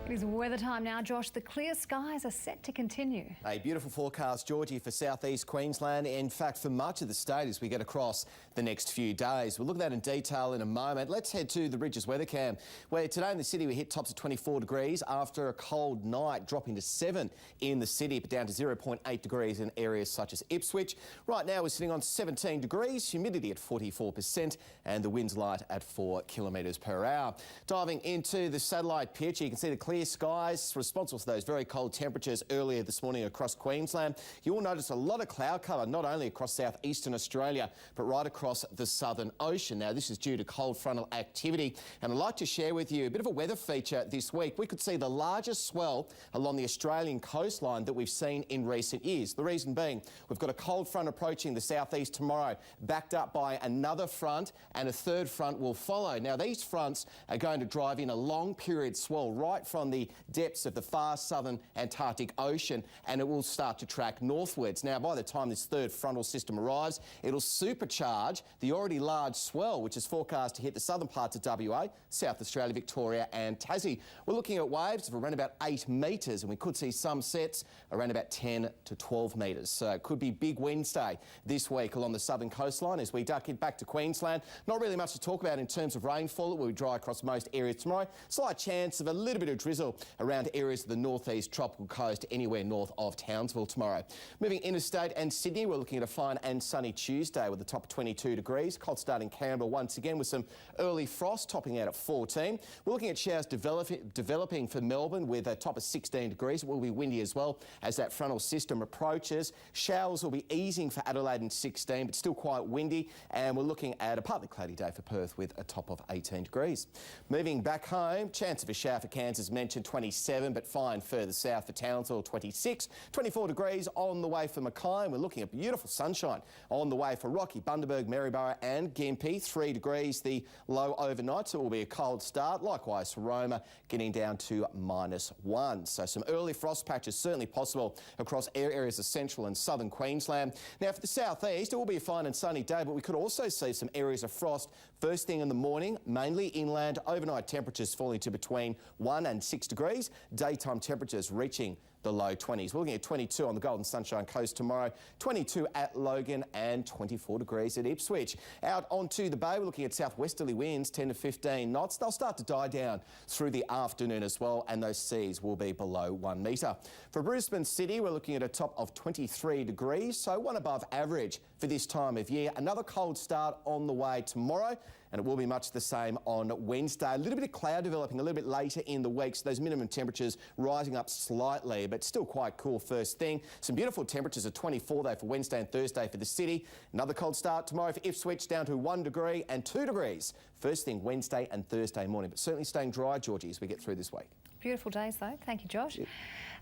It is weather time now, Josh. The clear skies are set to continue. A beautiful forecast, Georgie, for southeast Queensland. In fact, for much of the state as we get across the next few days. We'll look at that in detail in a moment. Let's head to the Ridges weather cam, where today in the city we hit tops of 24 degrees after a cold night, dropping to 7 in the city, but down to 0.8 degrees in areas such as Ipswich. Right now we're sitting on 17 degrees, humidity at 44%, and the wind's light at 4 kilometres per hour. Diving into the satellite picture, you can see the clear skies responsible for those very cold temperatures earlier this morning across Queensland. You will notice a lot of cloud cover, not only across southeastern Australia, but right across the southern ocean. Now, this is due to cold frontal activity, and I'd like to share with you a bit of a weather feature this week. We could see the largest swell along the Australian coastline that we've seen in recent years. The reason being, we've got a cold front approaching the southeast tomorrow, backed up by another front, and a third front will follow. Now, these fronts are going to drive in a long period swell right from the depths of the far southern Antarctic Ocean, and it will start to track northwards. Now, by the time this third frontal system arrives, it'll supercharge the already large swell, which is forecast to hit the southern parts of WA, South Australia, Victoria and Tassie. We're looking at waves of around about 8 metres, and we could see some sets around about 10 to 12 metres. So it could be big Wednesday this week along the southern coastline as we duck it back to Queensland. Not really much to talk about in terms of rainfall. It will be dry across most areas tomorrow. Slight chance of a little bit of drizzle around areas of the northeast tropical coast, anywhere north of Townsville tomorrow. Moving interstate and Sydney, we're looking at a fine and sunny Tuesday with a top of 22 degrees. Cold start in Canberra once again with some early frost topping out at 14. We're looking at showers developing for Melbourne with a top of 16 degrees. It will be windy as well as that frontal system approaches. Showers will be easing for Adelaide and 16, but still quite windy. And we're looking at a partly cloudy day for Perth with a top of 18 degrees. Moving back home, chance of a shower for Cairns mentioned 27, but fine further south for Townsville 26. 24 degrees on the way for Mackay, and we're looking at beautiful sunshine on the way for Rocky, Bundaberg, Maryborough and Gympie. 3 degrees the low overnight, so it will be a cold start. Likewise for Roma, getting down to -1. So some early frost patches certainly possible across areas of central and southern Queensland. Now for the southeast, it will be a fine and sunny day, but we could also see some areas of frost first thing in the morning, mainly inland. Overnight temperatures falling to between 1 and 6 degrees. Daytime temperatures reaching the low 20s. We're looking at 22 on the Golden Sunshine Coast tomorrow, 22 at Logan and 24 degrees at Ipswich. Out onto the bay, we're looking at southwesterly winds, 10 to 15 knots. They'll start to die down through the afternoon as well, and those seas will be below 1 metre. For Brisbane City, we're looking at a top of 23 degrees, so one above average for this time of year. Another cold start on the way tomorrow, and it will be much the same on Wednesday. A little bit of cloud developing a little bit later in the week, so those minimum temperatures rising up slightly, but still quite cool first thing. Some beautiful temperatures of 24 though for Wednesday and Thursday for the city. Another cold start tomorrow for Ipswich, down to 1 degree and 2 degrees first thing Wednesday and Thursday morning, but certainly staying dry, Georgie, as we get through this week. Beautiful days though. Thank you, Josh.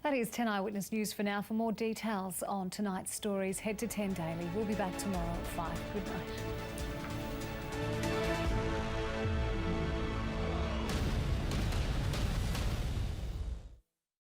That is 10 Eyewitness News for now. For more details on tonight's stories, head to 10 Daily. We'll be back tomorrow at 5. Good night.